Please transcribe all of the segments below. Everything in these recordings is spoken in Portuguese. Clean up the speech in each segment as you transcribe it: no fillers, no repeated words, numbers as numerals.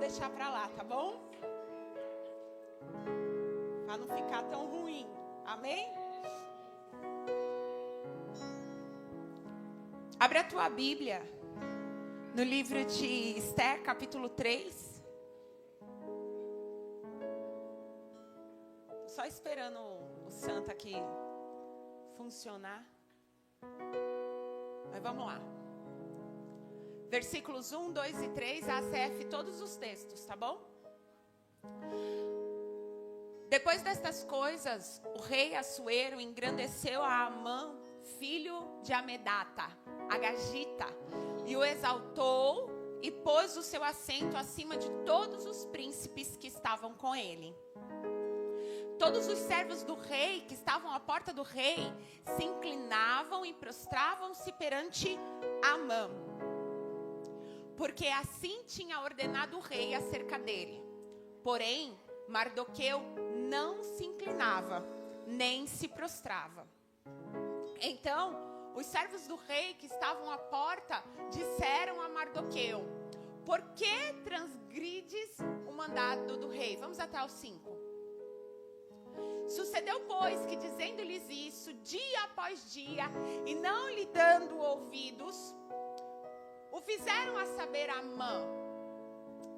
deixar para lá, tá bom? Para não ficar tão ruim. Amém? Abre a tua Bíblia no livro de Esther, capítulo 3. Só esperando o santo aqui funcionar. Mas vamos lá. Versículos 1, 2 e 3, ACF, todos os textos, tá bom? Depois destas coisas, o rei Assuero engrandeceu a Amã, filho de Amedata, Agagita, e o exaltou e pôs o seu assento acima de todos os príncipes que estavam com ele. Todos os servos do rei que estavam à porta do rei se inclinavam e prostravam-se perante Amã, porque assim tinha ordenado o rei acerca dele. Porém, Mardoqueu não se inclinava, nem se prostrava. Então, os servos do rei que estavam à porta disseram a Mardoqueu: por que transgrides o mandado do rei? Vamos até o 5. Sucedeu, pois, que dizendo-lhes isso dia após dia, e não lhe dando ouvidos, o fizeram a saber a Amã,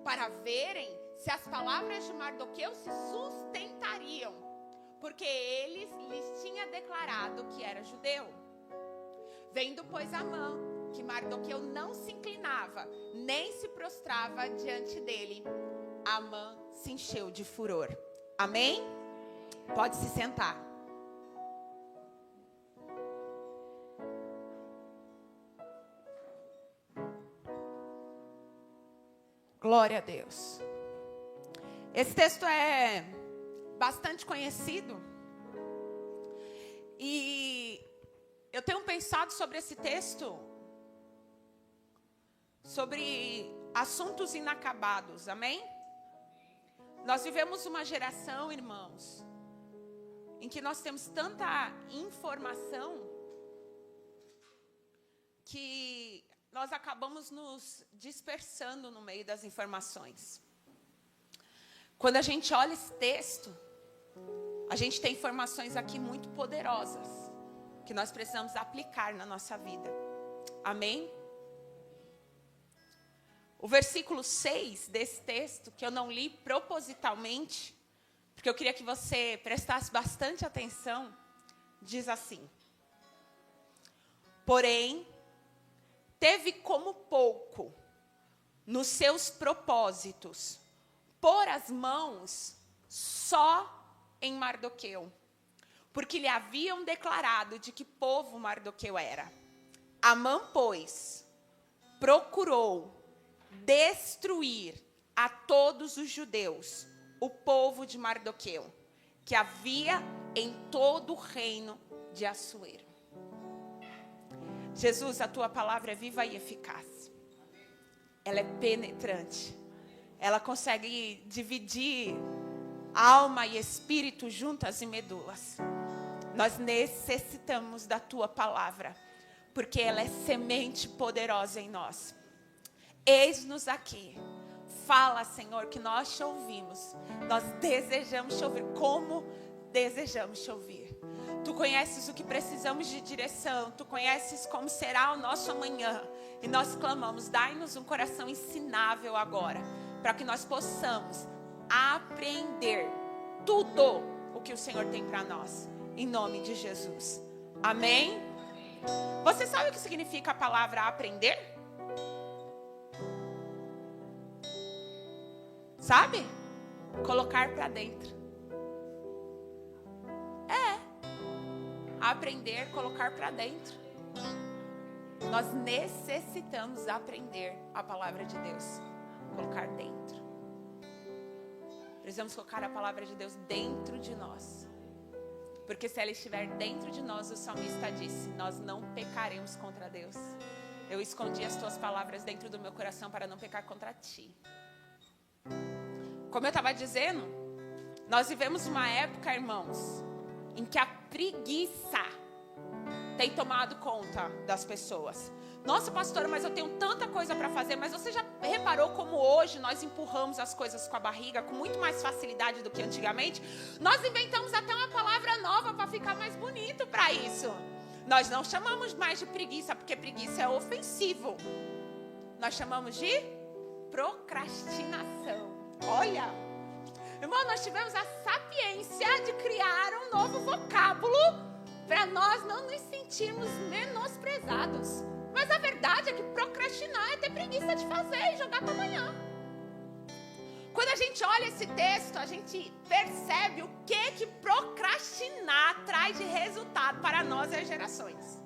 para verem se as palavras de Mardoqueu se sustentariam, porque ele lhes tinha declarado que era judeu. Vendo, pois, Amã que Mardoqueu não se inclinava, nem se prostrava diante dele, Amã se encheu de furor. Amém? Pode se sentar. Glória a Deus. Esse texto é bastante conhecido. E eu tenho pensado sobre esse texto, sobre assuntos inacabados. Amém? Nós vivemos uma geração, irmãos, em que nós temos tanta informação que nós acabamos nos dispersando no meio das informações. Quando a gente olha esse texto, a gente tem informações aqui muito poderosas que nós precisamos aplicar na nossa vida. Amém? O versículo 6 desse texto, que eu não li propositalmente, porque eu queria que você prestasse bastante atenção, diz assim: porém, teve como pouco nos seus propósitos pôr as mãos só em Mardoqueu, porque lhe haviam declarado de que povo Mardoqueu era. Amã, pois, procurou destruir a todos os judeus, o povo de Mardoqueu, que havia em todo o reino de Assuero. Jesus, a tua palavra é viva e eficaz. Ela é penetrante. Ela consegue dividir alma e espírito juntas e medulas. Nós necessitamos da tua palavra, porque ela é semente poderosa em nós. Eis-nos aqui. Fala, Senhor, que nós te ouvimos. Nós desejamos te ouvir. Como desejamos te ouvir. Tu conheces o que precisamos de direção. Tu conheces como será o nosso amanhã. E nós clamamos, dai-nos um coração ensinável agora, para que nós possamos aprender tudo o que o Senhor tem para nós. Em nome de Jesus. Amém? Você sabe o que significa a palavra aprender? Sabe? Colocar para dentro. Aprender, colocar para dentro. Nós necessitamos aprender a palavra de Deus. Colocar dentro. Precisamos colocar a palavra de Deus dentro de nós. Porque se ela estiver dentro de nós, o salmista disse, nós não pecaremos contra Deus. Eu escondi as tuas palavras dentro do meu coração para não pecar contra ti. Como eu estava dizendo, nós vivemos uma época, irmãos, em que a preguiça tem tomado conta das pessoas. Nossa, pastora, mas eu tenho tanta coisa para fazer. Mas você já reparou como hoje nós empurramos as coisas com a barriga com muito mais facilidade do que antigamente? Nós inventamos até uma palavra nova para ficar mais bonito para isso. Nós não chamamos mais de preguiça, porque preguiça é ofensivo. Nós chamamos de procrastinação. Olha, irmão, nós tivemos a sapiência de criar um novo vocábulo para nós não nos sentirmos menosprezados. Mas a verdade é que procrastinar é ter preguiça de fazer e jogar para amanhã. Quando a gente olha esse texto, a gente percebe o que procrastinar traz de resultado para nós e as gerações.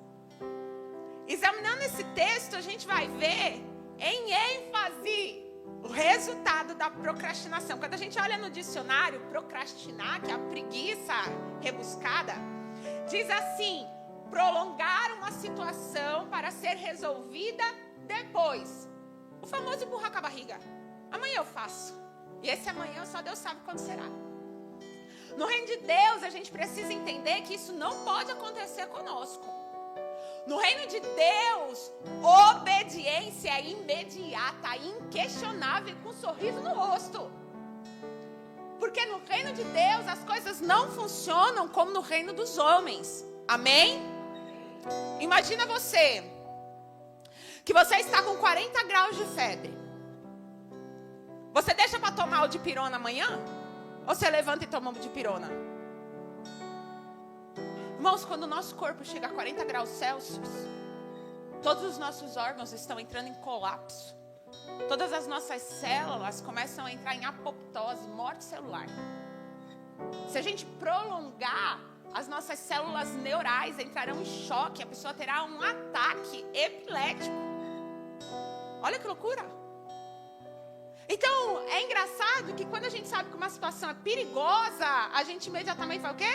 Examinando esse texto, a gente vai ver em ênfase o resultado da procrastinação. Quando a gente olha no dicionário, procrastinar, que é a preguiça rebuscada, diz assim: prolongar uma situação para ser resolvida depois. O famoso empurrar com a barriga. Amanhã eu faço. E esse amanhã só Deus sabe quando será. No reino de Deus, a gente precisa entender que isso não pode acontecer conosco. No reino de Deus, obediência é imediata, inquestionável, com um sorriso no rosto. Porque no reino de Deus, as coisas não funcionam como no reino dos homens. Amém? Imagina você, que você está com 40 graus de febre. Você deixa para tomar o dipirona amanhã? Ou você levanta e toma o dipirona? Irmãos, quando o nosso corpo chega a 40 graus Celsius, todos os nossos órgãos estão entrando em colapso. Todas as nossas células começam a entrar em apoptose, morte celular. Se a gente prolongar, as nossas células neurais entrarão em choque. A pessoa terá um ataque epilético. Olha que loucura. Então, é engraçado que quando a gente sabe que uma situação é perigosa, a gente imediatamente faz o quê?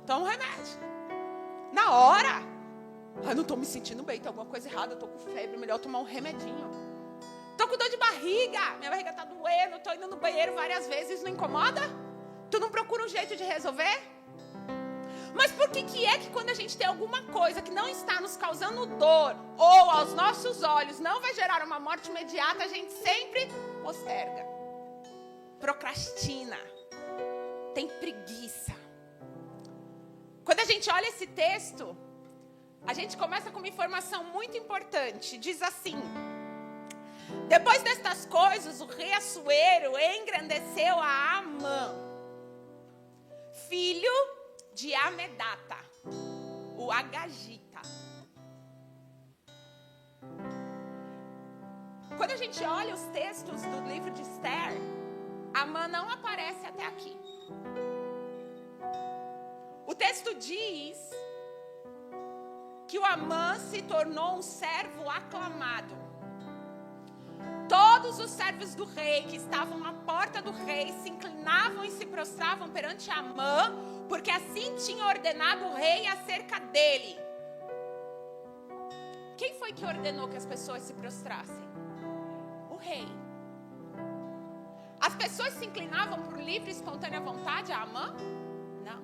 Toma um remédio. Na hora. Eu não estou me sentindo bem, tem alguma coisa errada, eu estou com febre, melhor tomar um remedinho. Estou com dor de barriga, minha barriga está doendo, estou indo no banheiro várias vezes, não incomoda? Tu não procura um jeito de resolver? Mas por que é que quando a gente tem alguma coisa que não está nos causando dor, ou aos nossos olhos não vai gerar uma morte imediata, a gente sempre posterga, procrastina, tem preguiça? Quando a gente olha esse texto, a gente começa com uma informação muito importante. Diz assim: depois destas coisas, o rei Assuero engrandeceu a Amã, filho de Amedata, o Agagita. Quando a gente olha os textos do livro de Esther, Amã não aparece até aqui. O texto diz que o Amã se tornou um servo aclamado. Todos os servos do rei que estavam à porta do rei se inclinavam e se prostravam perante Amã, porque assim tinha ordenado o rei acerca dele. Quem foi que ordenou que as pessoas se prostrassem? O rei. As pessoas se inclinavam por livre e espontânea vontade a Amã? Não.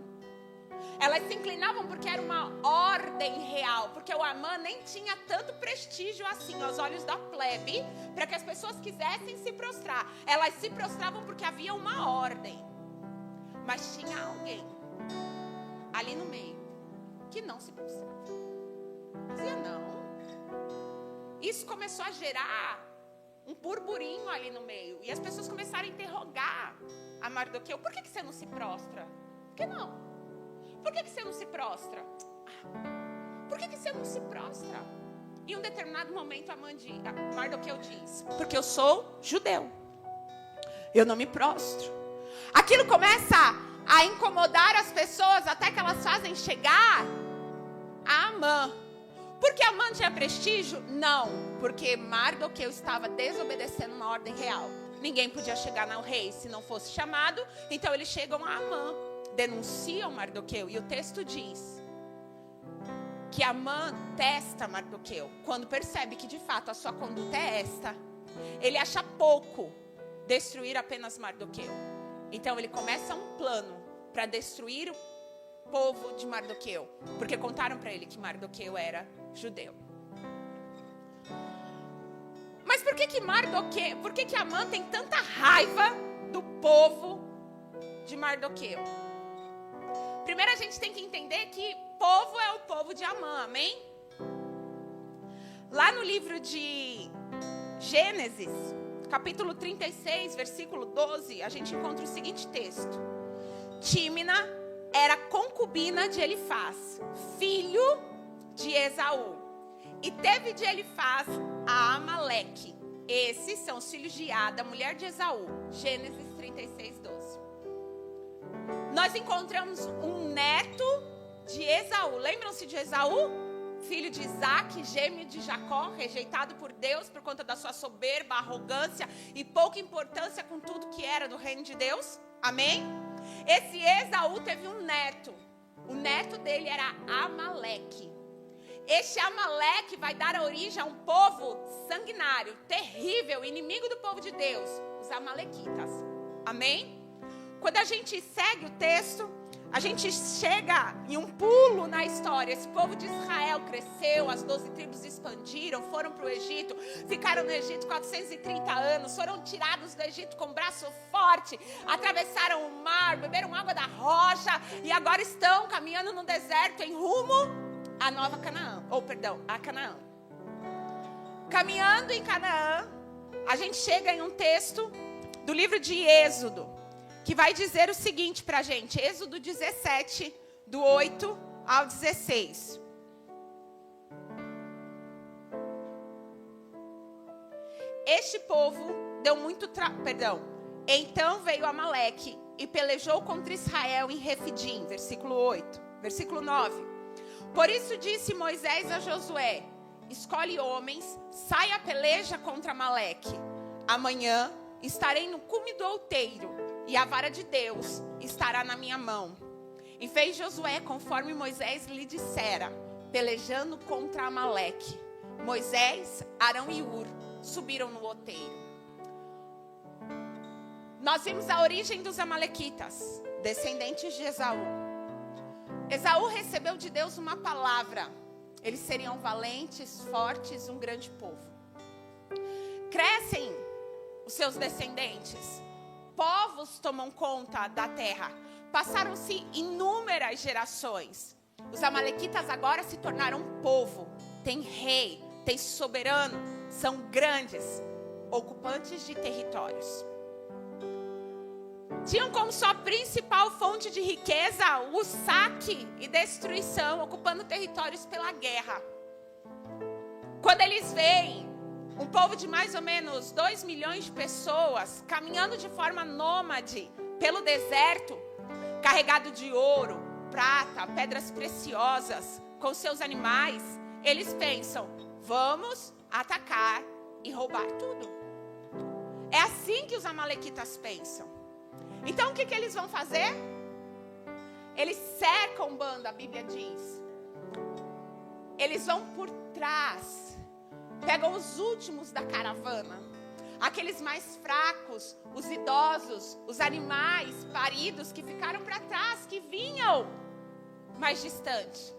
Elas se inclinavam porque era uma ordem real, porque o Amã nem tinha tanto prestígio assim aos olhos da plebe, para que as pessoas quisessem se prostrar. Elas se prostravam porque havia uma ordem. Mas tinha alguém ali no meio que não se prostrava. Dizia não. Isso começou a gerar um burburinho ali no meio. E as pessoas começaram a interrogar a Mardoqueu: por que você não se prostra? Por que não? Por que você não se prostra? Por que você não se prostra? Em um determinado momento a Mardoqueu diz: porque eu sou judeu, eu não me prostro. Aquilo começa a incomodar as pessoas até que elas fazem chegar a Amã. Porque Amã tinha prestígio? Não, porque Mardoqueu estava desobedecendo uma ordem real. Ninguém podia chegar ao rei se não fosse chamado. Então eles chegam a Amã, denunciam Mardoqueu. E o texto diz que Amã testa Mardoqueu. Quando percebe que de fato a sua conduta é esta, ele acha pouco destruir apenas Mardoqueu. Então ele começa um plano para destruir o povo de Mardoqueu, porque contaram para ele que Mardoqueu era judeu. Mas por que Amã tem tanta raiva do povo de Mardoqueu? Primeiro a gente tem que entender que povo é o povo de Amã, amém? Lá no livro de Gênesis, capítulo 36, versículo 12, a gente encontra o seguinte texto. Tímina era concubina de Elifaz, filho de Esaú. E teve de Elifaz a Amaleque. Esses são os filhos de Ada, mulher de Esaú. Gênesis 36, 12. Nós encontramos um neto de Esaú. Lembram-se de Esaú? Filho de Isaac, gêmeo de Jacó, rejeitado por Deus por conta da sua soberba, arrogância e pouca importância com tudo que era do reino de Deus. Amém? Esse Esaú teve um neto. O neto dele era Amaleque. Este Amaleque vai dar origem a um povo sanguinário, terrível, inimigo do povo de Deus, os amalequitas. Amém? Quando a gente segue o texto, a gente chega em um pulo na história. Esse povo de Israel cresceu, as 12 tribos expandiram, foram para o Egito, ficaram no Egito 430 anos, foram tirados do Egito com braço forte, atravessaram o mar, beberam água da rocha e agora estão caminhando no deserto em rumo a Nova Canaã, a Canaã. Caminhando em Canaã, a gente chega em um texto do livro de Êxodo, que vai dizer o seguinte pra gente, Êxodo 17, do 8 ao 16. Este povo deu muito Então veio Amaleque e pelejou contra Israel em Refidim, versículo 8. Versículo 9. Por isso disse Moisés a Josué, escolhe homens, saia a peleja contra Amaleque. Amanhã estarei no cume do outeiro, e a vara de Deus estará na minha mão. E fez Josué conforme Moisés lhe dissera, pelejando contra Amaleque. Moisés, Arão e Ur subiram no outeiro. Nós vimos a origem dos amalequitas, descendentes de Esaú. Esaú recebeu de Deus uma palavra. Eles seriam valentes, fortes, um grande povo. Crescem os seus descendentes. Povos tomam conta da terra. Passaram-se inúmeras gerações. Os amalequitas agora se tornaram um povo. Tem rei, tem soberano. São grandes, ocupantes de territórios. Tinham como sua principal fonte de riqueza o saque e destruição, ocupando territórios pela guerra. Quando eles veem um povo de mais ou menos 2 milhões de pessoas caminhando de forma nômade pelo deserto, carregado de ouro, prata, pedras preciosas, com seus animais, eles pensam, vamos atacar e roubar tudo. É assim que os amalequitas pensam. Então o que eles vão fazer? Eles cercam o bando, a Bíblia diz. Eles vão por trás, pegam os últimos da caravana, aqueles mais fracos, os idosos, os animais paridos que ficaram para trás, que vinham mais distante,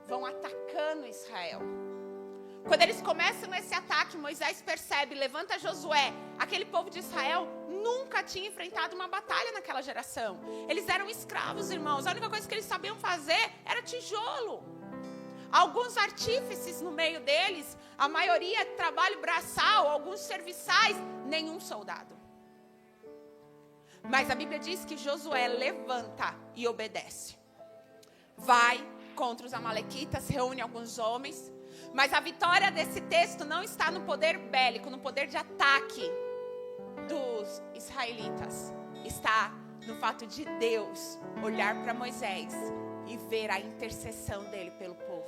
vão atacando Israel. Quando eles começam esse ataque, Moisés percebe, levanta Josué. Aquele povo de Israel nunca tinha enfrentado uma batalha naquela geração. Eles eram escravos, irmãos. A única coisa que eles sabiam fazer era tijolo. Alguns artífices no meio deles, a maioria trabalho braçal, alguns serviçais, nenhum soldado. Mas a Bíblia diz que Josué levanta e obedece. Vai contra os amalequitas, reúne alguns homens. Mas a vitória desse texto não está no poder bélico, no poder de ataque dos israelitas. Está no fato de Deus olhar para Moisés e ver a intercessão dele pelo povo.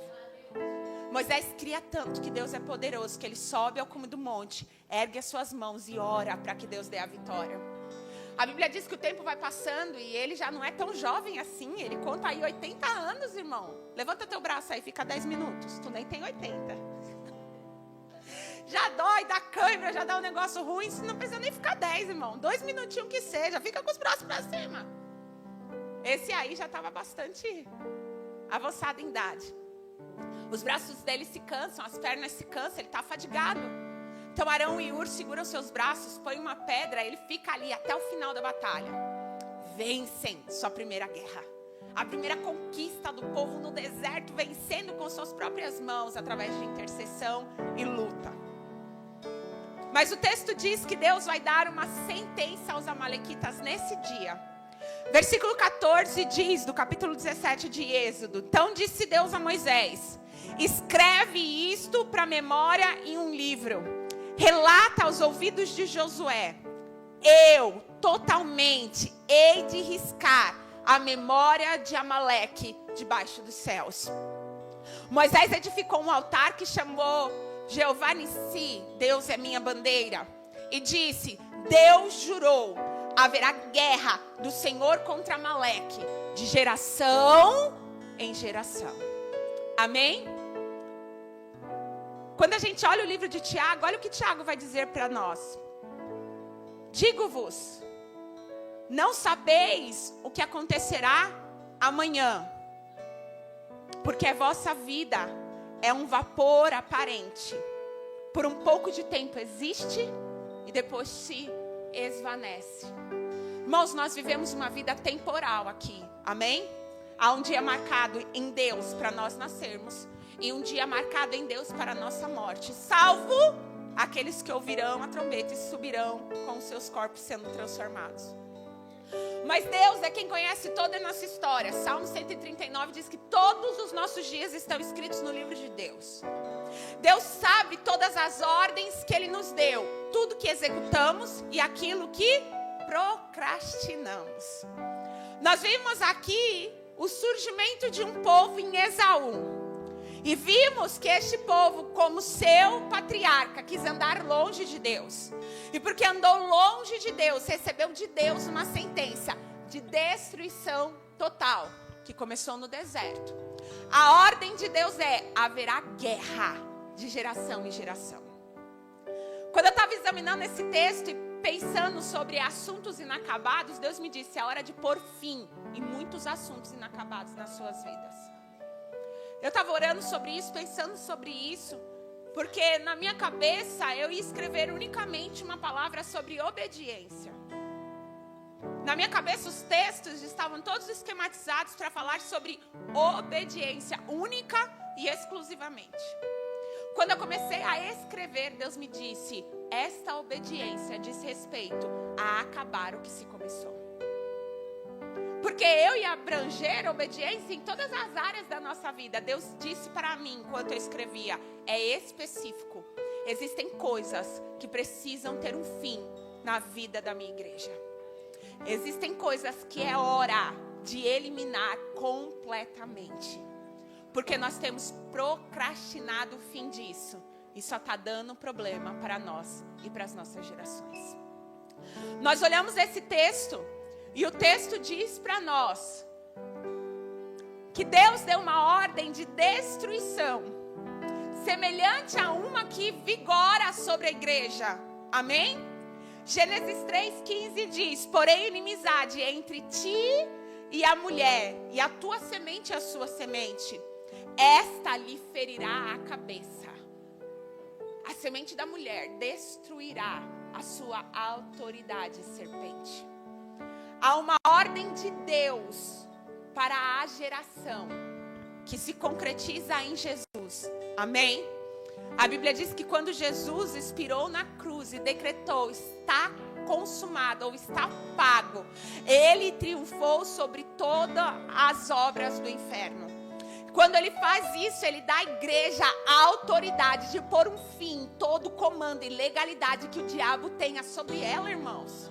Moisés cria tanto que Deus é poderoso, que ele sobe ao cume do monte, ergue as suas mãos e ora para que Deus dê a vitória. A Bíblia diz que o tempo vai passando e ele já não é tão jovem assim. Ele conta aí 80 anos, irmão. Levanta teu braço aí, fica 10 minutos. Tu nem tem 80. Já dói, dá cãibra, já dá um negócio ruim. Não precisa nem ficar 10, irmão. 2 minutinhos que seja. Fica com os braços para cima. Esse aí já estava bastante avançado em idade. Os braços dele se cansam, as pernas se cansam, ele está fadigado. Então Arão e Hur seguram seus braços, põem uma pedra, ele fica ali até o final da batalha. Vencem sua primeira guerra. A primeira conquista do povo no deserto, vencendo com suas próprias mãos, através de intercessão e luta. Mas o texto diz que Deus vai dar uma sentença aos amalequitas nesse dia. Versículo 14 diz, do capítulo 17 de Êxodo: então disse Deus a Moisés: escreve isto para memória em um livro. Relata aos ouvidos de Josué: eu totalmente hei de riscar a memória de Amaleque debaixo dos céus. Moisés edificou um altar que chamou Jeová Nissi, Deus é minha bandeira, e disse: Deus jurou, haverá guerra do Senhor contra Amaleque, de geração em geração. Amém? Quando a gente olha o livro de Tiago, olha o que Tiago vai dizer para nós. Digo-vos, não sabeis o que acontecerá amanhã, porque a vossa vida é um vapor aparente. Por um pouco de tempo existe e depois se esvanece. Irmãos, nós vivemos uma vida temporal aqui, amém? Há um dia marcado em Deus para nós nascermos e um dia marcado em Deus para a nossa morte, salvo aqueles que ouvirão a trombeta e subirão com os seus corpos sendo transformados. Mas Deus é quem conhece toda a nossa história. Salmo 139 diz que todos os nossos dias estão escritos no livro de Deus. Deus sabe todas as ordens que Ele nos deu, tudo que executamos e aquilo que procrastinamos. Nós vimos aqui o surgimento de um povo em Esaú. E vimos que este povo, como seu patriarca, quis andar longe de Deus. E porque andou longe de Deus, recebeu de Deus uma sentença de destruição total, que começou no deserto. A ordem de Deus é: haverá guerra de geração em geração. Quando eu estava examinando esse texto e pensando sobre assuntos inacabados, Deus me disse: é hora de pôr fim em muitos assuntos inacabados nas suas vidas. Eu estava orando sobre isso, pensando sobre isso, porque na minha cabeça eu ia escrever unicamente uma palavra sobre obediência. Na minha cabeça os textos estavam todos esquematizados para falar sobre obediência única e exclusivamente. Quando eu comecei a escrever, Deus me disse: esta obediência diz respeito a acabar o que se começou. Porque eu ia abranger obediência em todas as áreas da nossa vida. Deus disse para mim, enquanto eu escrevia: é específico. Existem coisas que precisam ter um fim na vida da minha igreja. Existem coisas que é hora de eliminar completamente. Porque nós temos procrastinado o fim disso. E só está dando problema para nós e para as nossas gerações. Nós olhamos esse texto. E o texto diz para nós que Deus deu uma ordem de destruição, semelhante a uma que vigora sobre a igreja. Amém? Gênesis 3,15 diz: porém inimizade entre ti e a mulher, e a tua semente e a sua semente, esta lhe ferirá a cabeça. A semente da mulher destruirá a sua autoridade serpente. Há uma ordem de Deus para a geração que se concretiza em Jesus. Amém? A Bíblia diz que quando Jesus expirou na cruz e decretou: está consumado ou está pago, Ele triunfou sobre todas as obras do inferno. Quando Ele faz isso, Ele dá à igreja a autoridade de pôr um fim em todo o comando e legalidade que o diabo tenha sobre ela, irmãos.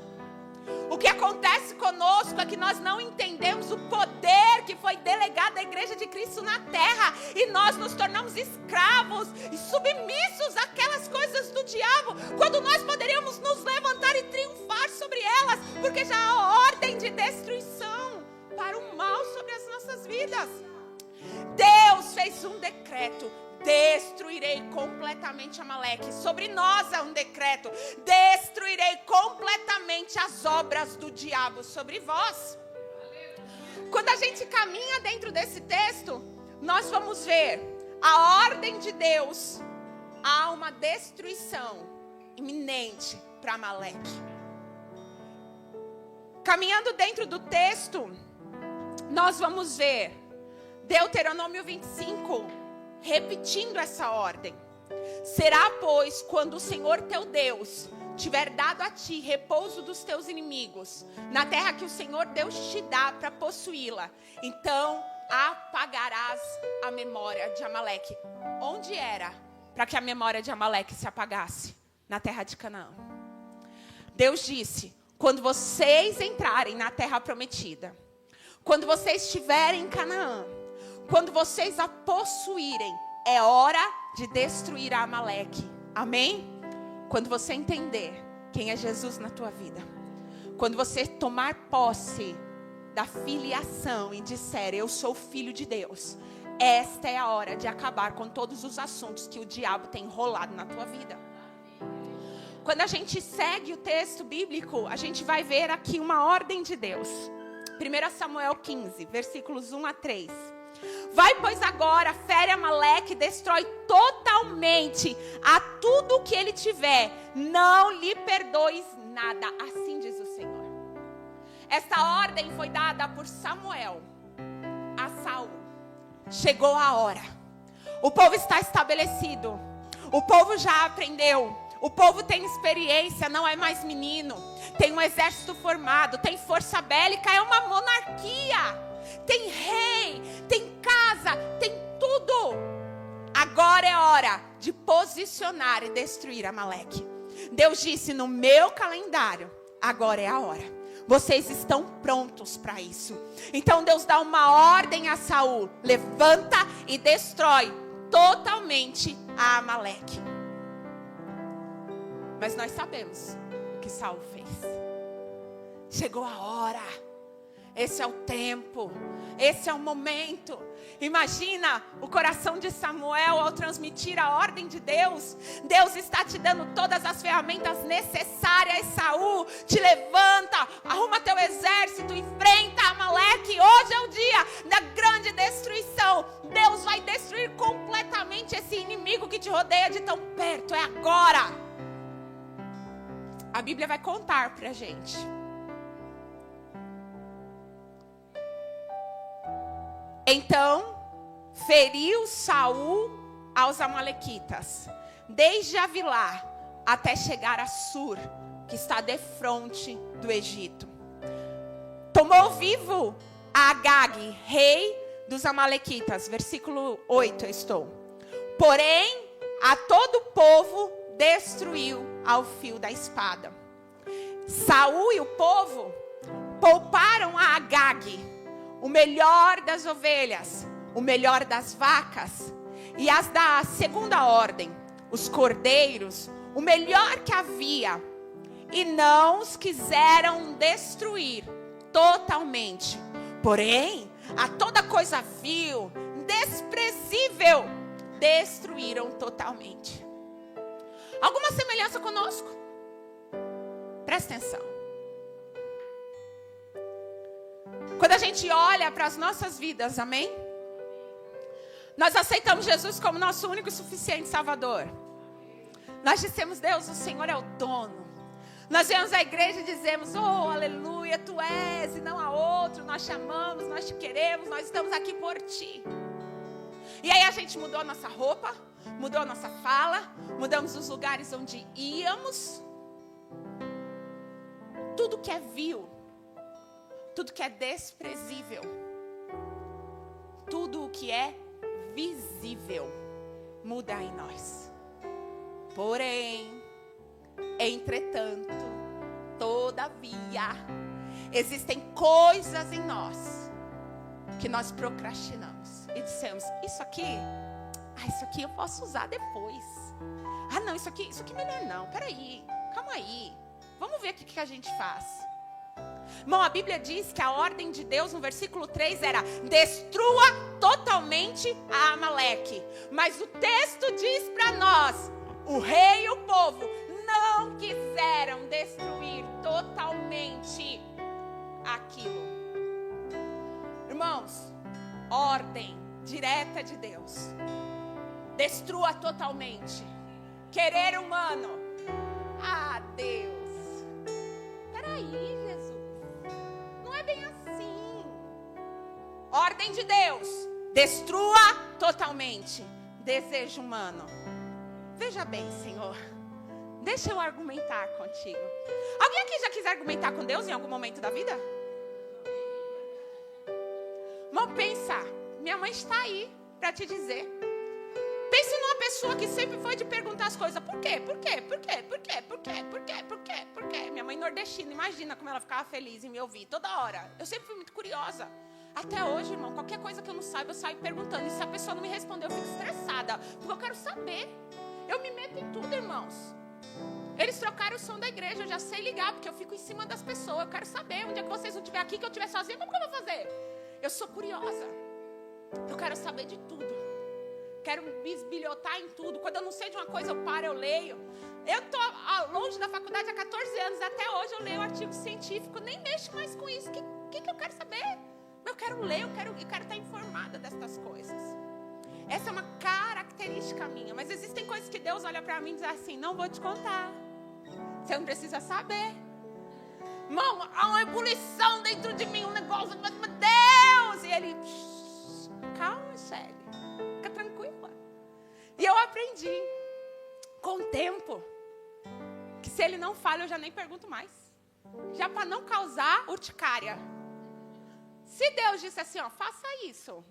O que acontece conosco é que nós não entendemos o poder que foi delegado à igreja de Cristo na terra. E nós nos tornamos escravos e submissos àquelas coisas do diabo, quando nós poderíamos nos levantar e triunfar sobre elas. Porque já há ordem de destruição para o mal sobre as nossas vidas. Deus fez um decreto: destruirei completamente Amaleque. Sobre nós é um decreto: destruirei completamente as obras do diabo sobre vós. Quando a gente caminha dentro desse texto, nós vamos ver a ordem de Deus. Há uma destruição iminente para Amaleque. Caminhando dentro do texto, nós vamos ver Deuteronômio 25, repetindo essa ordem. Será, pois, quando o Senhor teu Deus tiver dado a ti repouso dos teus inimigos, na terra que o Senhor Deus te dá para possuí-la, então apagarás a memória de Amaleque. Onde era para que a memória de Amaleque se apagasse? Na terra de Canaã. Deus disse: quando vocês entrarem na terra prometida, quando vocês estiverem em Canaã, quando vocês a possuírem, é hora de destruir a Amaleque. Amém? Quando você entender quem é Jesus na tua vida, quando você tomar posse da filiação e disser: eu sou filho de Deus, esta é a hora de acabar com todos os assuntos que o diabo tem enrolado na tua vida. Quando a gente segue o texto bíblico, a gente vai ver aqui uma ordem de Deus. 1 Samuel 15, versículos 1 a 3. Vai, pois, agora, fere Amaleque, destrói totalmente a tudo o que ele tiver, não lhe perdoes nada, assim diz o Senhor. Esta ordem foi dada por Samuel a Saul. Chegou a hora. O povo está estabelecido. O povo já aprendeu. O povo tem experiência, não é mais menino. Tem um exército formado, tem força bélica, é uma monarquia. Tem rei, tem casa, tem tudo. Agora é hora de posicionar e destruir Amaleque. Deus disse: no meu calendário, agora é a hora. Vocês estão prontos para isso. Então Deus dá uma ordem a Saul: levanta e destrói totalmente a Amaleque. Mas nós sabemos o que Saul fez. Chegou a hora. Esse é o tempo. Esse é o momento. Imagina o coração de Samuel ao transmitir a ordem de Deus. Deus está te dando todas as ferramentas necessárias. Saul, te levanta, arruma teu exército, enfrenta Amaleque. Hoje é o dia da grande destruição. Deus vai destruir completamente esse inimigo que te rodeia de tão perto. É agora. A Bíblia vai contar pra gente. Então, feriu Saul aos amalequitas, desde Avilá até chegar a Sur, que está defronte do Egito. Tomou vivo a Agag, rei dos amalequitas. Versículo 8 eu estou. Porém, a todo o povo destruiu ao fio da espada. Saul e o povo pouparam a Agag, o melhor das ovelhas, o melhor das vacas e as da segunda ordem, os cordeiros, o melhor que havia, e não os quiseram destruir totalmente. Porém, a toda coisa vil, desprezível, destruíram totalmente. Alguma semelhança conosco? Presta atenção. Quando a gente olha para as nossas vidas, amém? Nós aceitamos Jesus como nosso único e suficiente Salvador. Nós dissemos: Deus, o Senhor é o dono. Nós viemos à igreja e dizemos: oh, aleluia, Tu és e não há outro. Nós te amamos, nós te queremos, nós estamos aqui por Ti. E aí a gente mudou a nossa roupa, mudou a nossa fala, mudamos os lugares onde íamos. Tudo que é vil, tudo que é desprezível, tudo o que é visível, muda em nós. Porém, entretanto, todavia, existem coisas em nós que nós procrastinamos e dissemos: isso aqui eu posso usar depois. Ah, não, isso aqui melhor não. Peraí, calma aí. Vamos ver o que a gente faz. Irmão, a Bíblia diz que a ordem de Deus no versículo 3 era: destrua totalmente a Amaleque. Mas o texto diz para nós: o rei e o povo não quiseram destruir totalmente aquilo. Irmãos, ordem direta de Deus: destrua totalmente. Querer humano, Ordem de Deus. Destrua totalmente. Desejo humano. Veja bem, Senhor. Deixa eu argumentar contigo. Alguém aqui já quis argumentar com Deus em algum momento da vida? Vamos pensar. Minha mãe está aí para te dizer. Pense numa pessoa que sempre foi de perguntar as coisas. Por quê? Por quê? Por quê? Por quê? Por quê? Por quê? Por quê? Por quê? Minha mãe nordestina, imagina como ela ficava feliz em me ouvir toda hora. Eu sempre fui muito curiosa. Até hoje, irmão, qualquer coisa que eu não saiba, eu saio perguntando. E se a pessoa não me responder, eu fico estressada. Porque eu quero saber. Eu me meto em tudo, irmãos. Eles trocaram o som da igreja, eu já sei ligar, porque eu fico em cima das pessoas. Eu quero saber, um dia que vocês não estiverem aqui, que eu estiver sozinha, como que eu vou fazer? Eu sou curiosa. Eu quero saber de tudo. Quero me esbilhotar em tudo. Quando eu não sei de uma coisa, eu paro, eu leio. Eu estou longe da faculdade há 14 anos. Até hoje eu leio artigo científico. Nem mexo mais com isso. O que eu quero saber? Eu quero ler, eu quero estar informada destas coisas. Essa é uma característica minha. Mas existem coisas que Deus olha para mim e diz assim: não vou te contar. Você não precisa saber. Irmão, há uma ebulição dentro de mim, um negócio, meu Deus! E ele, calma, Shelly, fica tranquila. E eu aprendi, com o tempo, que se ele não fala, eu já nem pergunto mais. Já para não causar urticária. Se Deus disse assim, ó, faça isso,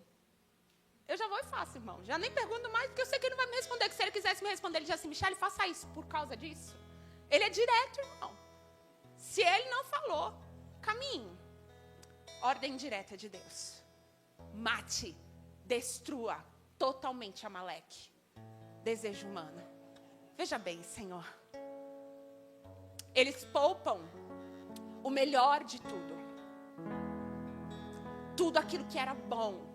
eu já vou e faço, irmão. Já nem pergunto mais, porque eu sei que ele não vai me responder. Que se ele quisesse me responder, ele disse assim: Michele, faça isso por causa disso. Ele é direto, irmão. Se ele não falou, caminho. Ordem direta de Deus. Mate, destrua totalmente Amaleque. Desejo humano. Veja bem, Senhor. Eles poupam o melhor de tudo. Tudo aquilo que era bom.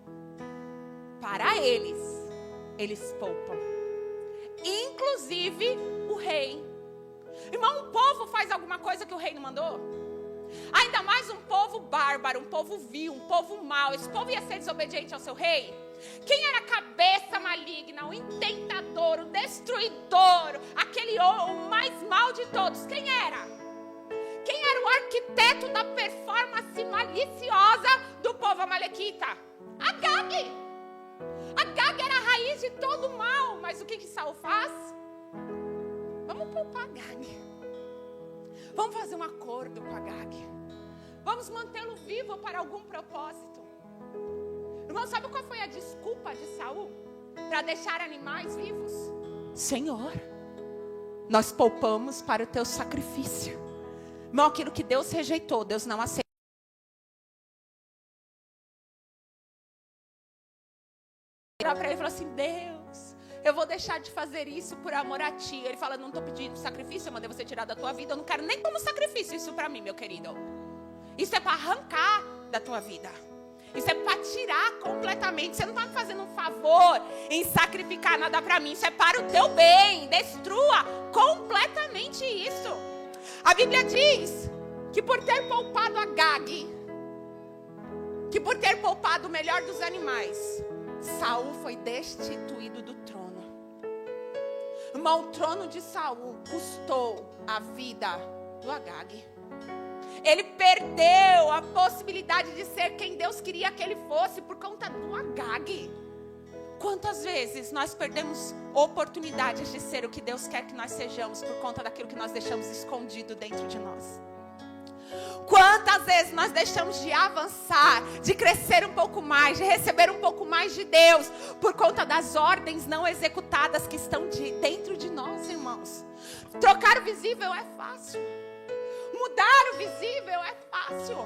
Para eles poupam. Inclusive o rei. Irmão, um povo faz alguma coisa que o rei não mandou? Ainda mais um povo bárbaro, um povo vil, um povo mau. Esse povo ia ser desobediente ao seu rei? Quem era a cabeça maligna, o intentador, o destruidor, aquele o mais mau de todos? Quem era? Quem era o arquiteto da performance maliciosa do povo amalequita? Agag. Agag era a raiz de todo o mal. Mas o que Saul faz? Vamos poupar Agag. Vamos fazer um acordo com Agag. Vamos mantê-lo vivo para algum propósito. Irmão, sabe qual foi a desculpa de Saul para deixar animais vivos? Senhor, nós poupamos para o teu sacrifício. Irmão, aquilo que Deus rejeitou, Deus não aceitou. Ele para ele e falou assim: Deus, eu vou deixar de fazer isso por amor a ti. Ele fala: não estou pedindo sacrifício, eu mandei você tirar da tua vida. Eu não quero nem como sacrifício isso para mim, meu querido. Isso é para arrancar da tua vida. Isso é para tirar completamente. Você não está me fazendo um favor em sacrificar nada para mim. Isso é para o teu bem. Destrua completamente isso. A Bíblia diz que por ter poupado Agag, que por ter poupado o melhor dos animais, Saul foi destituído do trono. Irmão, o trono de Saul custou a vida do Agag. Ele perdeu a possibilidade de ser quem Deus queria que ele fosse por conta do Agag. Quantas vezes nós perdemos oportunidades de ser o que Deus quer que nós sejamos por conta daquilo que nós deixamos escondido dentro de nós? Quantas vezes nós deixamos de avançar, de crescer um pouco mais, de receber um pouco mais de Deus, por conta das ordens não executadas que estão dentro de nós, irmãos? Trocar o visível é fácil. Mudar o visível é fácil.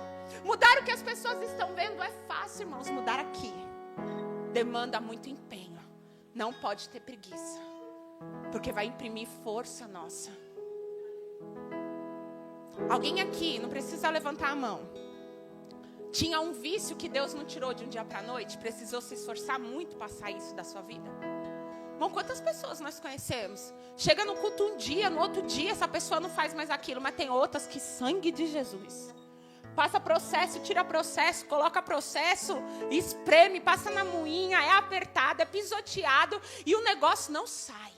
Mudar o que as pessoas estão vendo é fácil, irmãos. Mudar aqui demanda muito empenho. Não pode ter preguiça, porque vai imprimir força nossa. Alguém aqui, não precisa levantar a mão, tinha um vício que Deus não tirou de um dia para a noite? Precisou se esforçar muito para sair isso da sua vida? Bom, quantas pessoas nós conhecemos? Chega no culto um dia, no outro dia essa pessoa não faz mais aquilo. Mas tem outras que sangue de Jesus. Passa processo, tira processo, coloca processo, espreme, passa na moinha, é apertado, é pisoteado e o negócio não sai.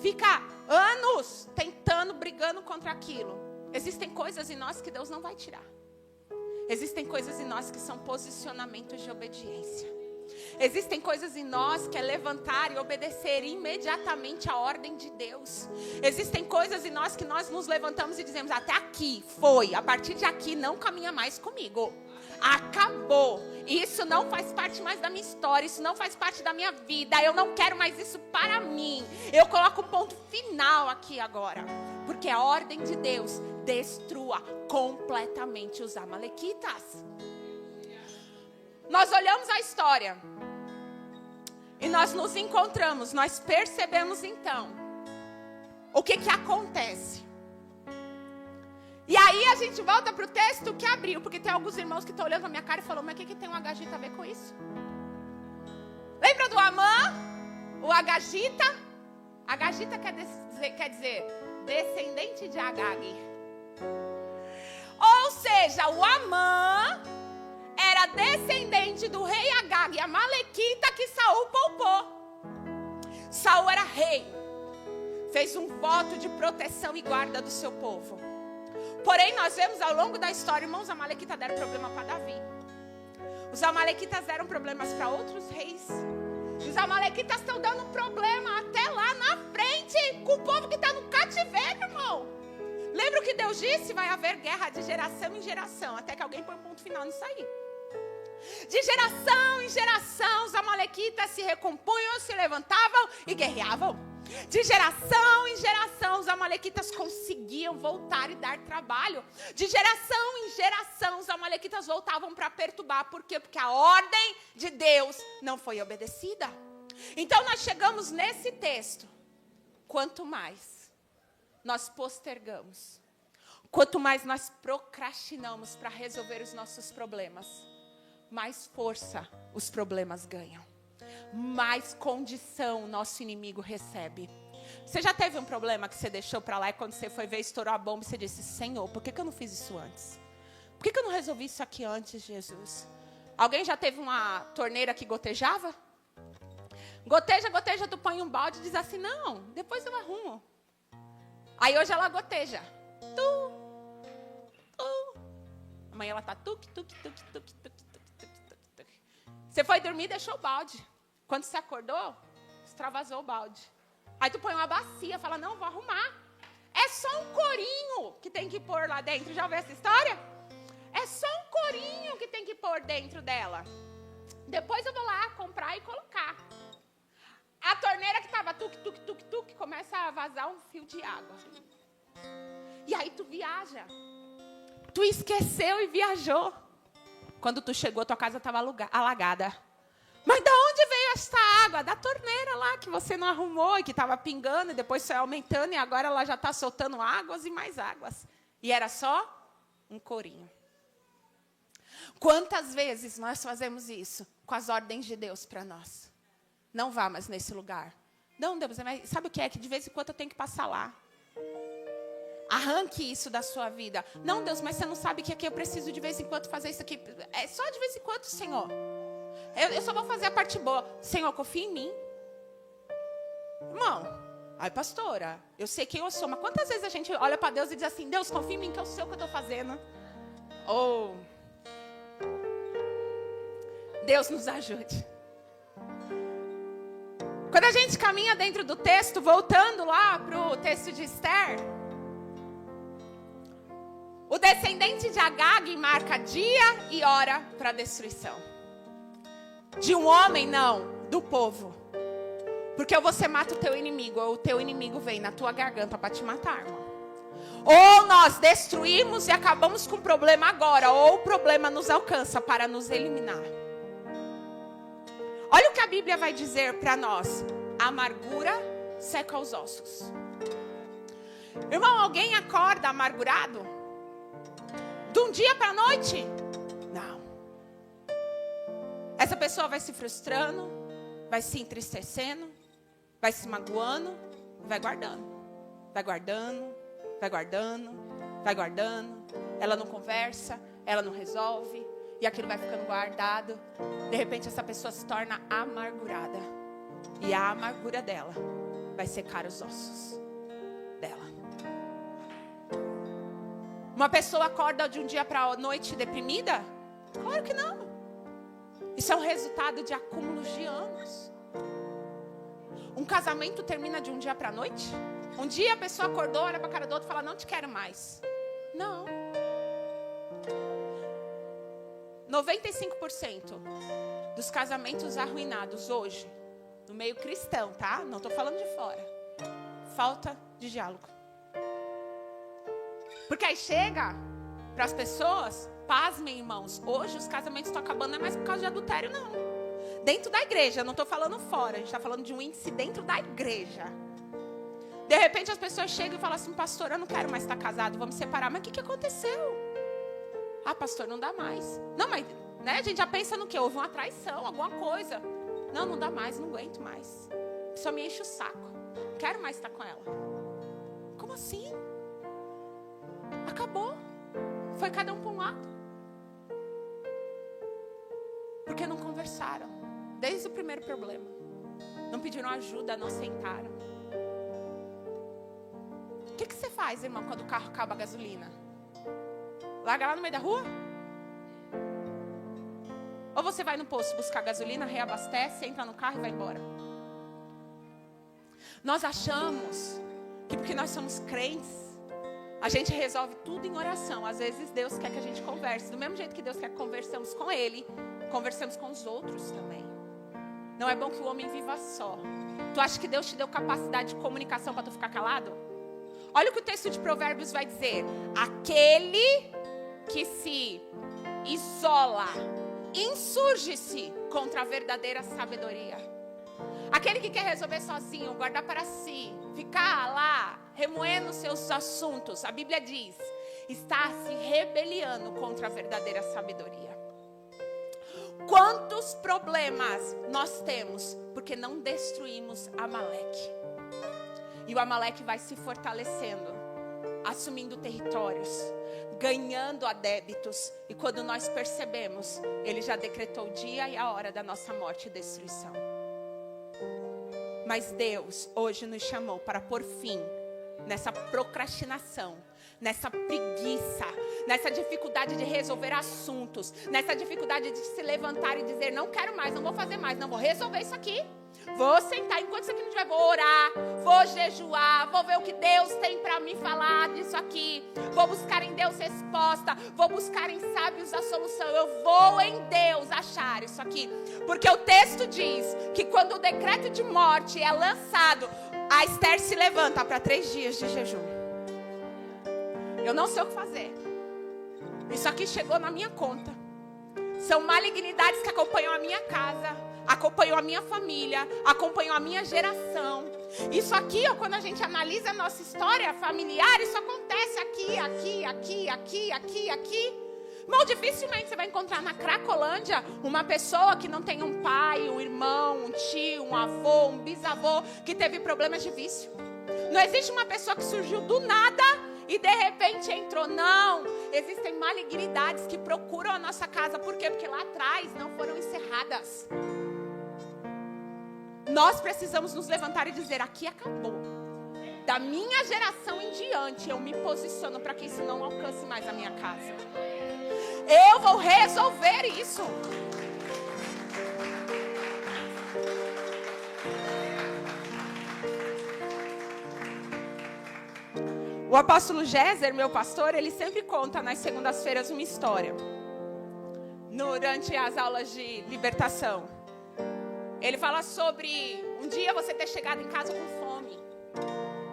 Fica anos tentando, brigando contra aquilo. Existem coisas em nós que Deus não vai tirar. Existem coisas em nós que são posicionamentos de obediência. Existem coisas em nós que é levantar e obedecer imediatamente a ordem de Deus. Existem coisas em nós que nós nos levantamos e dizemos: até aqui foi, a partir de aqui não caminha mais comigo. Acabou. Isso não faz parte mais da minha história, isso não faz parte da minha vida. Eu não quero mais isso para mim. Eu coloco um ponto final aqui agora. Porque a ordem de Deus destrua completamente os amalequitas. Nós olhamos a história e nós nos encontramos, nós percebemos então o que acontece. E aí a gente volta para o texto que abriu, porque tem alguns irmãos que estão olhando na minha cara e falam: mas o que tem um agagita a ver com isso? Lembra do Amã? O agagita? Agagita quer dizer descendente de Agag. Ou seja, o Amã era descendente do rei Agag, a Amalequita, que Saul poupou. Saul era rei, fez um voto de proteção e guarda do seu povo. Porém, nós vemos ao longo da história, irmãos, os amalequitas deram problema para Davi. Os amalequitas deram problemas para outros reis. Os amalequitas estão dando problema até lá na frente com o povo que está no cativeiro, irmão. Lembra o que Deus disse? Vai haver guerra de geração em geração, até que alguém põe um ponto final nisso aí. De geração em geração, os amalequitas se recompunham, se levantavam e guerreavam. De geração em geração, os amalequitas conseguiam voltar e dar trabalho. De geração em geração, os amalequitas voltavam para perturbar. Por quê? Porque a ordem de Deus não foi obedecida. Então nós chegamos nesse texto. Quanto mais nós postergamos, quanto mais nós procrastinamos para resolver os nossos problemas, mais força os problemas ganham. Mais condição nosso inimigo recebe. Você já teve um problema que você deixou para lá e quando você foi ver estourou a bomba e você disse: Senhor, por que eu não fiz isso antes? Por que eu não resolvi isso aqui antes, Jesus? Alguém já teve uma torneira que gotejava? Goteja, goteja, tu põe um balde e diz assim: não, depois eu arrumo. Aí hoje ela goteja. Amanhã ela tá tuc. Você foi dormir e deixou o balde. Quando você acordou, extravasou o balde. Aí tu põe uma bacia, fala: não, vou arrumar. É só um corinho que tem que pôr lá dentro. Já ouviu essa história? É só um corinho que tem que pôr dentro dela. Depois eu vou lá comprar e colocar. A torneira que estava tuc, começa a vazar um fio de água. E aí tu viaja. Tu esqueceu e viajou. Quando tu chegou, tua casa estava alagada. Mas de onde veio esta água? Da torneira lá que você não arrumou e que estava pingando e depois foi aumentando e agora ela já está soltando águas e mais águas. E era só um corinho. Quantas vezes nós fazemos isso com as ordens de Deus para nós? Não vá mais nesse lugar. Não, Deus, mas sabe o que é? Que de vez em quando eu tenho que passar lá. Arranque isso da sua vida. Não, Deus, mas você não sabe que aqui eu preciso de vez em quando fazer isso aqui. É só de vez em quando, Senhor. Eu só vou fazer a parte boa. Senhor, confia em mim. Irmão, ai pastora, eu sei quem eu sou. Mas quantas vezes a gente olha para Deus e diz assim: Deus, confia em mim que eu sei o que eu estou fazendo. Oh, Deus nos ajude. Quando a gente caminha dentro do texto, voltando lá para o texto de Esther, o descendente de Agag marca dia e hora para a destruição. De um homem, não, do povo. Porque ou você mata o teu inimigo, ou o teu inimigo vem na tua garganta para te matar, irmão. Ou nós destruímos e acabamos com o problema agora, ou o problema nos alcança para nos eliminar. Olha o que a Bíblia vai dizer para nós. A amargura seca os ossos. Irmão, alguém acorda amargurado? De um dia para a noite? Não. Essa pessoa vai se frustrando, vai se entristecendo, vai se magoando, vai guardando. Vai guardando, vai guardando, vai guardando. Ela não conversa, ela não resolve. E aquilo vai ficando guardado. De repente essa pessoa se torna amargurada. E a amargura dela vai secar os ossos dela. Uma pessoa acorda de um dia para a noite deprimida? Claro que não. Isso é um resultado de acúmulos de anos. Um casamento termina de um dia para a noite? Um dia a pessoa acordou, olha para a cara do outro e fala, não te quero mais. Não. 95% dos casamentos arruinados hoje, no meio cristão, tá? Não estou falando de fora. Falta de diálogo. Porque aí chega para as pessoas, pasmem, irmãos, hoje os casamentos estão acabando, não é mais por causa de adultério, não. Dentro da igreja, não estou falando fora, a gente está falando de um índice dentro da igreja. De repente as pessoas chegam e falam assim, pastor, eu não quero mais estar casado, vamos separar. Mas o que aconteceu? Ah, pastor, não dá mais. Não, mas né, a gente já pensa no quê? Houve uma traição, alguma coisa. Não dá mais, não aguento mais. Só me enche o saco. Não quero mais estar com ela. Como assim? Acabou. Foi cada um para um lado. Porque não conversaram. Desde o primeiro problema. Não pediram ajuda, não sentaram. O que você faz, irmão, quando o carro acaba a gasolina? Larga lá no meio da rua? Ou você vai no posto buscar gasolina, reabastece, entra no carro e vai embora? Nós achamos que porque nós somos crentes, a gente resolve tudo em oração. Às vezes Deus quer que a gente converse. Do mesmo jeito que Deus quer que conversemos com Ele, conversemos com os outros também. Não é bom que o homem viva só. Tu acha que Deus te deu capacidade de comunicação para tu ficar calado? Olha o que o texto de Provérbios vai dizer. Aquele que se isola, insurge-se contra a verdadeira sabedoria. Aquele que quer resolver sozinho, guardar para si, ficar lá, remoendo seus assuntos. A Bíblia diz, está se rebelando contra a verdadeira sabedoria. Quantos problemas nós temos porque não destruímos Amaleque? E o Amaleque vai se fortalecendo, assumindo territórios, ganhando adébitos. E quando nós percebemos, ele já decretou o dia e a hora da nossa morte e destruição. Mas Deus hoje nos chamou para pôr fim nessa procrastinação, nessa preguiça, nessa dificuldade de resolver assuntos, nessa dificuldade de se levantar e dizer, não quero mais, não vou fazer mais, não vou resolver isso aqui. Vou sentar, enquanto isso aqui não tiver, vou orar, vou jejuar, vou ver o que Deus tem para me falar disso aqui. Vou buscar em Deus resposta, vou buscar em sábios a solução. Eu vou em Deus achar isso aqui. Porque o texto diz que quando o decreto de morte é lançado, a Esther se levanta para 3 dias de jejum. Eu não sei o que fazer. Isso aqui chegou na minha conta. São malignidades que acompanham a minha casa, acompanhou a minha família, acompanhou a minha geração. Isso aqui, ó, quando a gente analisa a nossa história familiar, isso acontece aqui. Irmão, dificilmente você vai encontrar na Cracolândia uma pessoa que não tem um pai, um irmão, um tio, um avô, um bisavô que teve problemas de vício. Não existe uma pessoa que surgiu do nada e de repente entrou. Não, existem malignidades que procuram a nossa casa. Por quê? Porque lá atrás não foram encerradas. Nós precisamos nos levantar e dizer, aqui acabou. Da minha geração em diante, eu me posiciono para que isso não alcance mais a minha casa. Eu vou resolver isso. O apóstolo Géser, meu pastor, ele sempre conta nas segundas-feiras uma história. Durante as aulas de libertação. Ele fala sobre um dia você ter chegado em casa com fome.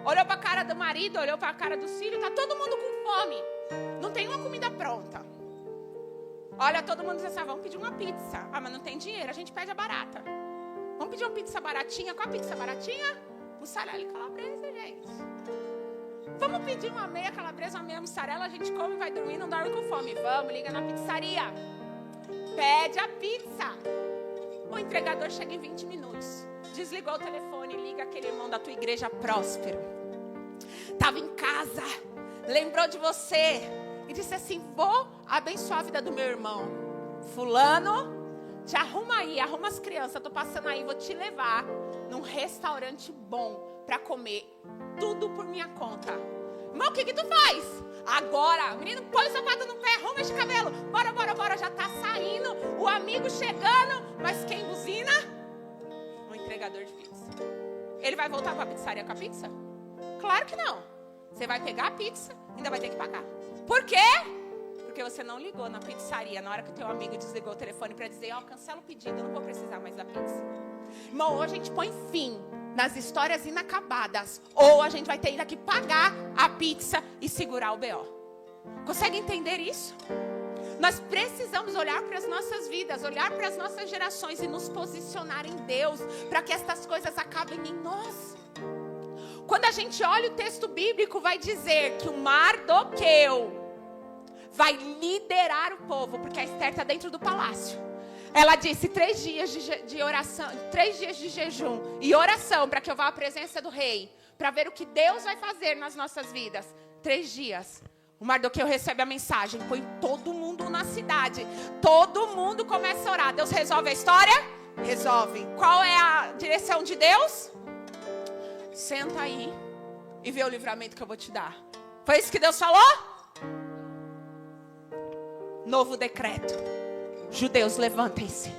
Olhou para a cara do marido, olhou para a cara do filho, tá todo mundo com fome. Não tem uma comida pronta. Olha, todo mundo diz assim, vamos pedir uma pizza. Ah, mas não tem dinheiro, a gente pede a barata. Vamos pedir uma pizza baratinha. Qual a pizza baratinha? Mussarela e calabresa, gente. Vamos pedir uma meia calabresa, uma meia mussarela, a gente come, vai dormir, não dorme com fome. Vamos, liga na pizzaria. Pede a pizza. O entregador chega em 20 minutos. Desligou o telefone, liga aquele irmão da tua igreja próspero. Estava em casa, lembrou de você e disse assim, vou abençoar a vida do meu irmão. Fulano, te arruma aí, arruma as crianças, estou passando aí, vou te levar num restaurante bom para comer. Tudo por minha conta. Irmão, o que tu faz? Agora, menino, põe o sapato no pé, arruma esse cabelo. Bora, já tá saindo. O amigo chegando. Mas quem buzina? O entregador de pizza. Ele vai voltar pra pizzaria com a pizza? Claro que não. Você vai pegar a pizza, ainda vai ter que pagar. Por quê? Porque você não ligou na pizzaria na hora que o teu amigo desligou o telefone para dizer, cancela o pedido, eu não vou precisar mais da pizza. Irmão, ou a gente põe fim nas histórias inacabadas, ou a gente vai ter que pagar a pizza e segurar o BO. Consegue entender isso? Nós precisamos olhar para as nossas vidas, olhar para as nossas gerações e nos posicionar em Deus, para que estas coisas acabem em nós. Quando a gente olha o texto bíblico, vai dizer que o Mardoqueu vai liderar o povo, porque a Esther está dentro do palácio. Ela disse 3 dias de oração, 3 dias de jejum e oração para que eu vá à presença do rei, para ver o que Deus vai fazer nas nossas vidas. 3 dias. O Mardoqueu recebe a mensagem, põe todo mundo na cidade, todo mundo começa a orar. Deus resolve a história? Resolve. Qual é a direção de Deus? Senta aí e vê o livramento que eu vou te dar. Foi isso que Deus falou? Novo decreto. Judeus, levantem-se,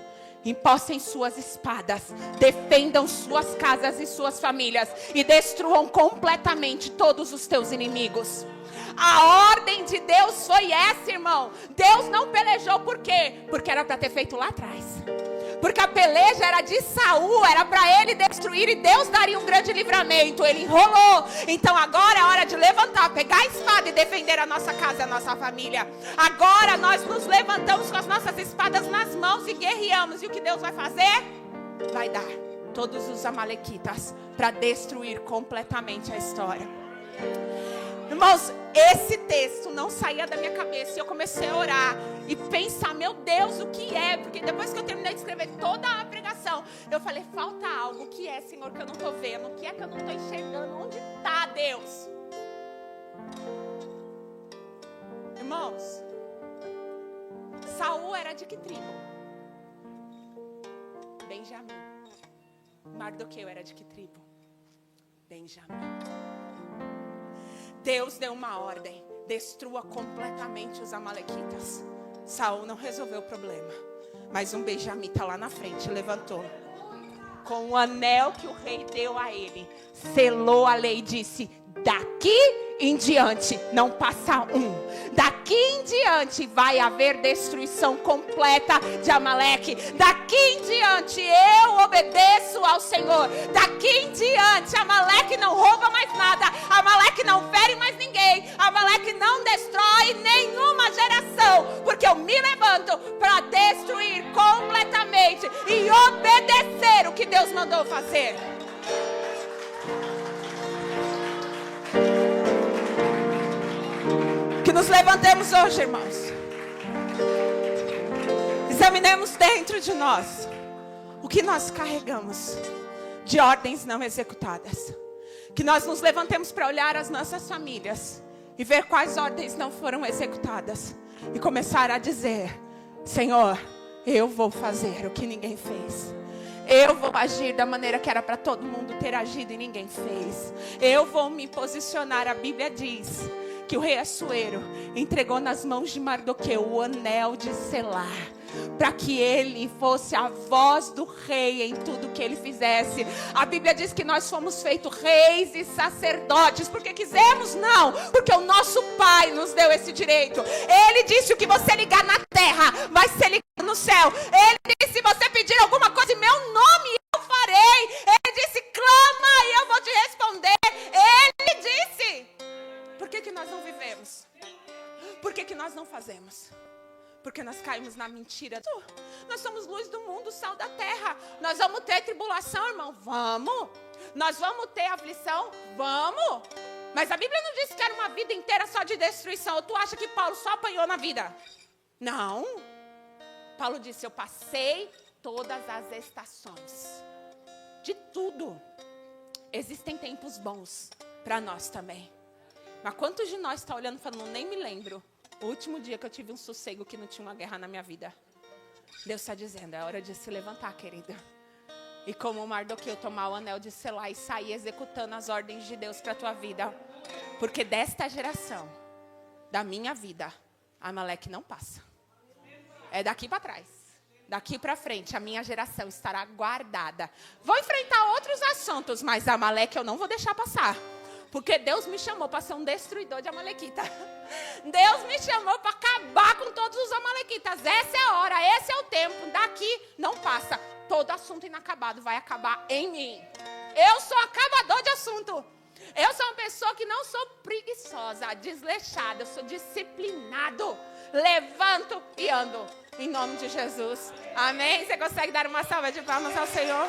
empossem suas espadas, defendam suas casas e suas famílias e destruam completamente todos os teus inimigos. A ordem de Deus foi essa, irmão. Deus não pelejou por quê? Porque era para ter feito lá atrás. Porque a peleja era de Saul, era para ele destruir e Deus daria um grande livramento. Ele enrolou. Então agora é hora de levantar, pegar a espada e defender a nossa casa e a nossa família. Agora nós nos levantamos com as nossas espadas nas mãos e guerreamos. E o que Deus vai fazer? Vai dar todos os amalequitas para destruir completamente a história. Irmãos, esse texto não saía da minha cabeça e eu comecei a orar e pensar, meu Deus, o que é? Porque depois que eu terminei de escrever toda a pregação, eu falei, falta algo. O que é, Senhor, que eu não estou vendo? O que é que eu não estou enxergando? Onde está, Deus? Irmãos, Saul era de que tribo? Benjamim. Mardoqueu era de que tribo? Benjamim. Deus deu uma ordem, destrua completamente os amalequitas. Saul não resolveu o problema, mas um benjamita lá na frente levantou, com o anel que o rei deu a ele, selou a lei e disse, daqui em diante não passa um. Daqui em diante vai haver destruição completa de Amaleque. Daqui em diante eu obedeço ao Senhor. Daqui em diante Amaleque não rouba mais nada. Amaleque não fere mais ninguém. Amaleque não destrói nenhuma geração. Porque eu me levanto para destruir completamente e obedecer o que Deus mandou fazer. Que nos levantemos hoje, irmãos. Examinemos dentro de nós o que nós carregamos de ordens não executadas. Que nós nos levantemos para olhar as nossas famílias e ver quais ordens não foram executadas e começar a dizer, Senhor, eu vou fazer o que ninguém fez. Eu vou agir da maneira que era para todo mundo ter agido e ninguém fez. Eu vou me posicionar. A Bíblia diz que o rei Assuero entregou nas mãos de Mardoqueu o anel de selar, para que ele fosse a voz do rei em tudo que ele fizesse. A Bíblia diz que nós fomos feitos reis e sacerdotes, porque quisemos? Não, porque o nosso Pai nos deu esse direito. Ele disse, o que você ligar na terra vai ser ligado no céu. Ele disse, se você pedir alguma coisa em meu nome, eu farei. Ele disse, clama e eu vou te responder. Ele disse. Por que nós não vivemos? Por que nós não fazemos? Porque nós caímos na mentira. Nós somos luz do mundo, sal da terra. Nós vamos ter tribulação, irmão? Vamos. Nós vamos ter aflição? Vamos. Mas a Bíblia não disse que era uma vida inteira só de destruição. Ou tu acha que Paulo só apanhou na vida? Não. Paulo disse, eu passei todas as estações. De tudo. Existem tempos bons para nós também. Mas quantos de nós está olhando e falando, nem me lembro o último dia que eu tive um sossego que não tinha uma guerra na minha vida. Deus está dizendo, é hora de se levantar, querida. E como o Mardoqueu tomar o anel de selar e sair executando as ordens de Deus para a tua vida. Porque desta geração, da minha vida, Amaleque não passa. É daqui para trás. Daqui para frente, a minha geração estará guardada. Vou enfrentar outros assuntos, mas Amaleque eu não vou deixar passar. Porque Deus me chamou para ser um destruidor de amalequita. Deus me chamou para acabar com todos os amalequitas. Essa é a hora, esse é o tempo. Daqui não passa. Todo assunto inacabado vai acabar em mim. Eu sou acabador de assunto. Eu sou uma pessoa que não sou preguiçosa, desleixada. Eu sou disciplinado. Levanto e ando. Em nome de Jesus. Amém? Você consegue dar uma salva de palmas ao Senhor?